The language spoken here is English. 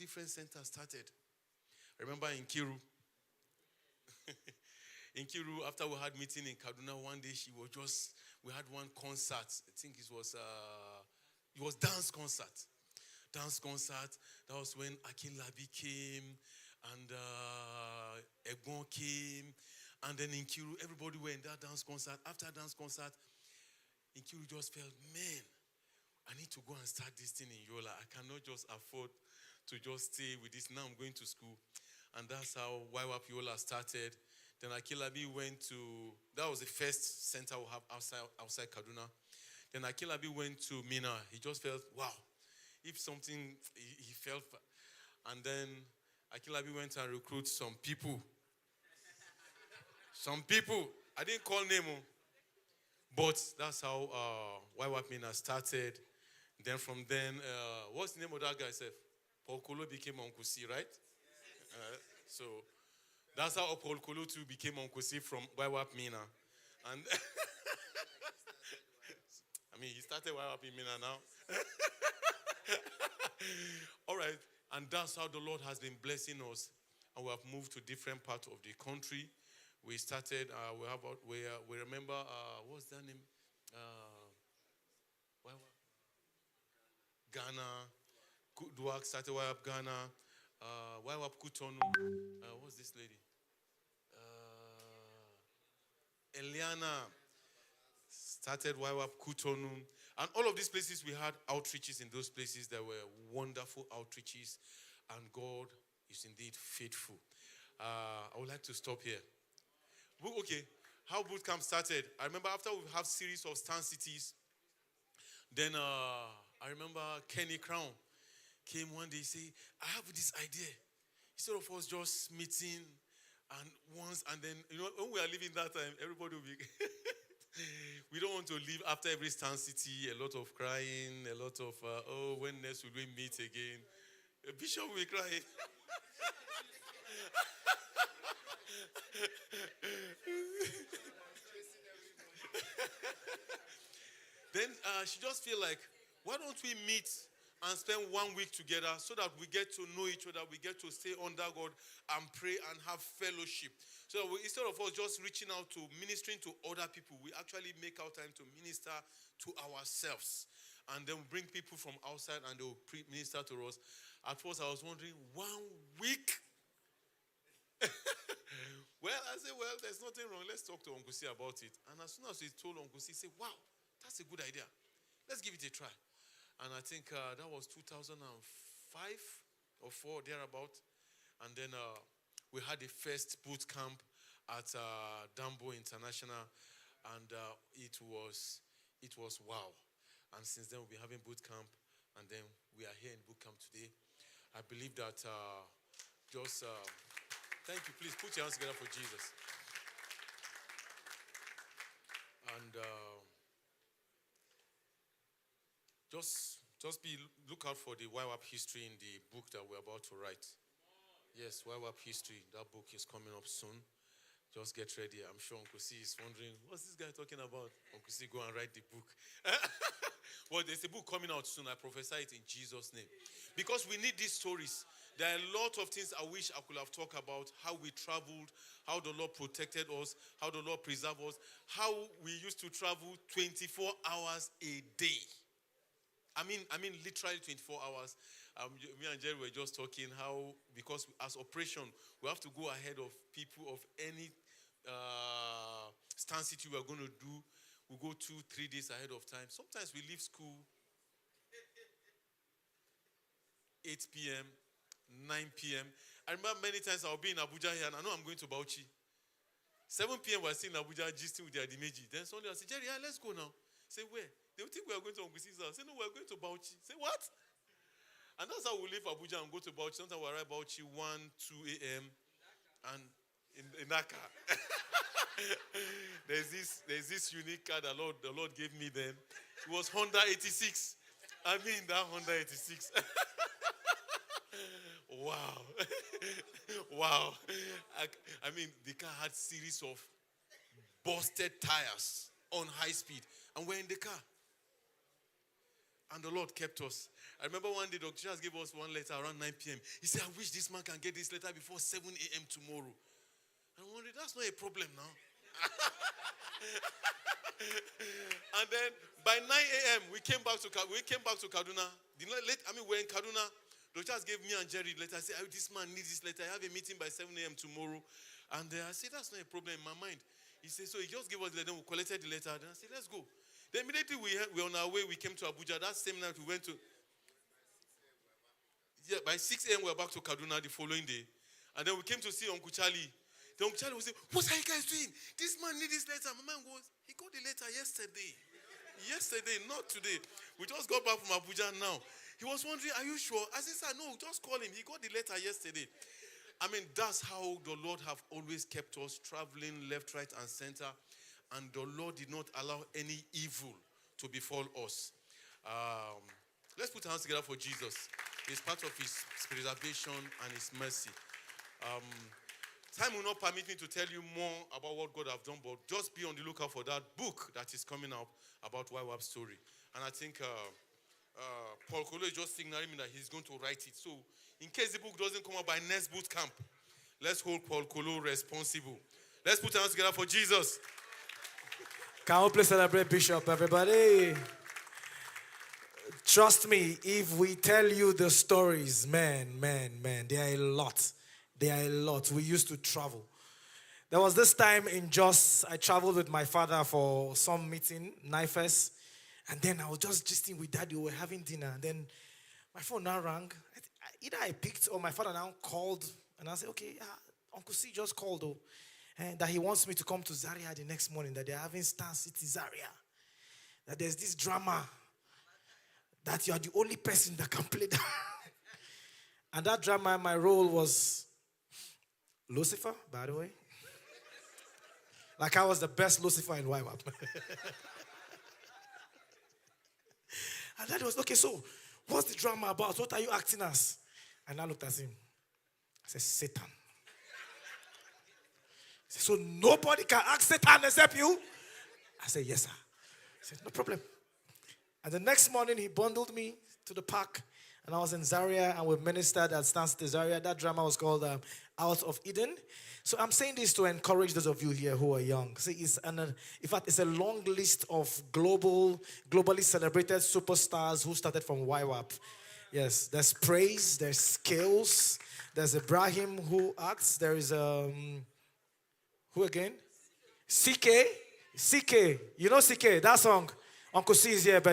different centers started. I remember in Kiru. In Kiru, after we had meeting in Kaduna, one day we had one concert. I think it was dance concert. Dance concert. That was when Akin Labi came and Egon came. And then in Kiru, everybody were in that dance concert. After dance concert, in Kiru just felt, man, I need to go and start this thing in Yola. I cannot just afford to just stay with this. Now I'm going to school. And that's how YWAP Yola started. Then Akilabi went to, that was the first center we have outside Kaduna. Then Akilabi went to Mina. He just felt, wow, if something, he felt. And then Akilabi went and recruited some people. Some people. I didn't call name, but that's how YWAP Mina started. Then from then, what's the name of that guy, Seth? Paul Kolo became Uncle C, right? So that's how Paul Kolo too became Uncle C from YWAP Mina. And I mean, he started YWAP Mina now. All right. And that's how the Lord has been blessing us. And we have moved to different parts of the country. We started, we remember, what's that name? Ghana. Duak started YWAP Ghana. YWAP Kutonu. What's this lady? Eliana started YWAP Kutonu. And all of these places, we had outreaches in those places that were wonderful outreaches. And God is indeed faithful. I would like to stop here. Okay, how boot camp started. I remember after we have series of Stand Cities, then I remember Kenny Crown came one day, say, I have this idea. Instead of us just meeting and once, and then, when we are leaving that time, everybody will be, we don't want to leave after every Stand City, a lot of crying, a lot of, when next will we meet again? Bishop will be crying. Then she just feel like, why don't we meet and spend 1 week together so that we get to know each other, we get to stay under God and pray and have fellowship. So instead of us just reaching out to ministering to other people, we actually make our time to minister to ourselves. And then we bring people from outside and they will minister to us. At first I was wondering, 1 week? Well, I said, well, there's nothing wrong. Let's talk to Uncle C about it. And as soon as we told Uncle C, he said, wow, that's a good idea. Let's give it a try. And I think that was 2005 or 4, thereabout. And then we had the first boot camp at Dambo International. And it was wow. And since then, we'll be having boot camp. And then we are here in boot camp today. I believe that thank you. Please put your hands together for Jesus. And look out for the YWAP history in the book that we're about to write. Yes, YWAP history. That book is coming up soon. Just get ready. I'm sure Uncle C is wondering, what's this guy talking about? Uncle C, go and write the book. Well, there's a book coming out soon. I prophesy it in Jesus' name. Because we need these stories. There are a lot of things I wish I could have talked about. How we traveled, how the Lord protected us, how the Lord preserved us, how we used to travel 24 hours a day. I mean, literally 24 hours. Me and Jerry were just talking how, because as operation, we have to go ahead of people of any Stand City we are going to do. We go 2-3 days ahead of time. Sometimes we leave school 8 p.m., 9 p.m. I remember many times I'll be in Abuja here and I know I'm going to Bauchi. 7 p.m. we're still in Abuja gisting with the Adimeji. Then suddenly I say, Jerry, let's go now. Say, where? They will think we are going to Uncle C's house. Say, no, we're going to Bauchi. Say, what? And that's how we leave Abuja and go to Bauchi. Sometimes we arrive Bauchi 1, 2 a.m. and in that car. there's this unique car the Lord gave me then. It was Honda 86. I mean, that Honda 86. Wow. Wow. I mean, the car had series of busted tires on high speed. And we're in the car. And the Lord kept us. I remember one day Dr. Charles gave us one letter around 9 p.m. He said, I wish this man can get this letter before 7 a.m. tomorrow. I wondered, that's not a problem now. And then by 9 a.m. we came back to Kaduna. We're in Kaduna. Dr. Charles gave me and Jerry the letter. I said, this man needs this letter. I have a meeting by 7 a.m. tomorrow. And I said, that's not a problem in my mind. He said, so he just gave us the letter. We collected the letter. Then I said, let's go. Then immediately we were on our way. We came to Abuja. That same night we went to... Yeah, by 6 a.m. we were back to Kaduna the following day. And then we came to see Uncle Charlie. Then Uncle Charlie was saying, what are you guys doing? This man needs this letter. My man goes, he got the letter yesterday. Yesterday, not today. We just got back from Abuja now. He was wondering, are you sure? I said, sir, no, just call him. He got the letter yesterday. I mean, that's how the Lord have always kept us traveling left, right, and center. And the Lord did not allow any evil to befall us. Let's put our hands together for Jesus. It's part of his preservation and his mercy. Time will not permit me to tell you more about what God have done, but just be on the lookout for that book that is coming up about YWAP's story. And I think Paul Kolo is just signaling me that he's going to write it. So in case the book doesn't come up by next boot camp, let's hold Paul Kolo responsible. Let's put our hands together for Jesus. Can we please celebrate Bishop, everybody? Trust me, if we tell you the stories, man, there are a lot. There are a lot. We used to travel. There was this time in Jos, I traveled with my father for some meeting, NIFES, and then I was just gisting with Daddy. We were having dinner, and then my phone now rang. Either I picked or my father now called, and I said, okay, Uncle C just called, though, and that he wants me to come to Zaria the next morning, that they're having Star City Zaria, that there's this drama, that you are the only person that can play that. And that drama, my role was Lucifer, by the way. Like I was the best Lucifer in YWAP. And that was, okay, so what's the drama about? What are you acting as? And I looked at him. I said, Satan. He said, so nobody can act Satan except you? I said, yes, sir. He said, no problem. And the next morning, he bundled me to the park, and I was in Zaria, and we ministered at Star City Zaria. That drama was called Out of Eden. So I'm saying this to encourage those of you here who are young. See, in fact, it's a long list of globally celebrated superstars who started from YWAP. Yes, there's Praise, there's Skills, there's Ibrahim who acts, there is, who again? CK. You know CK, that song? Uncle C is here, but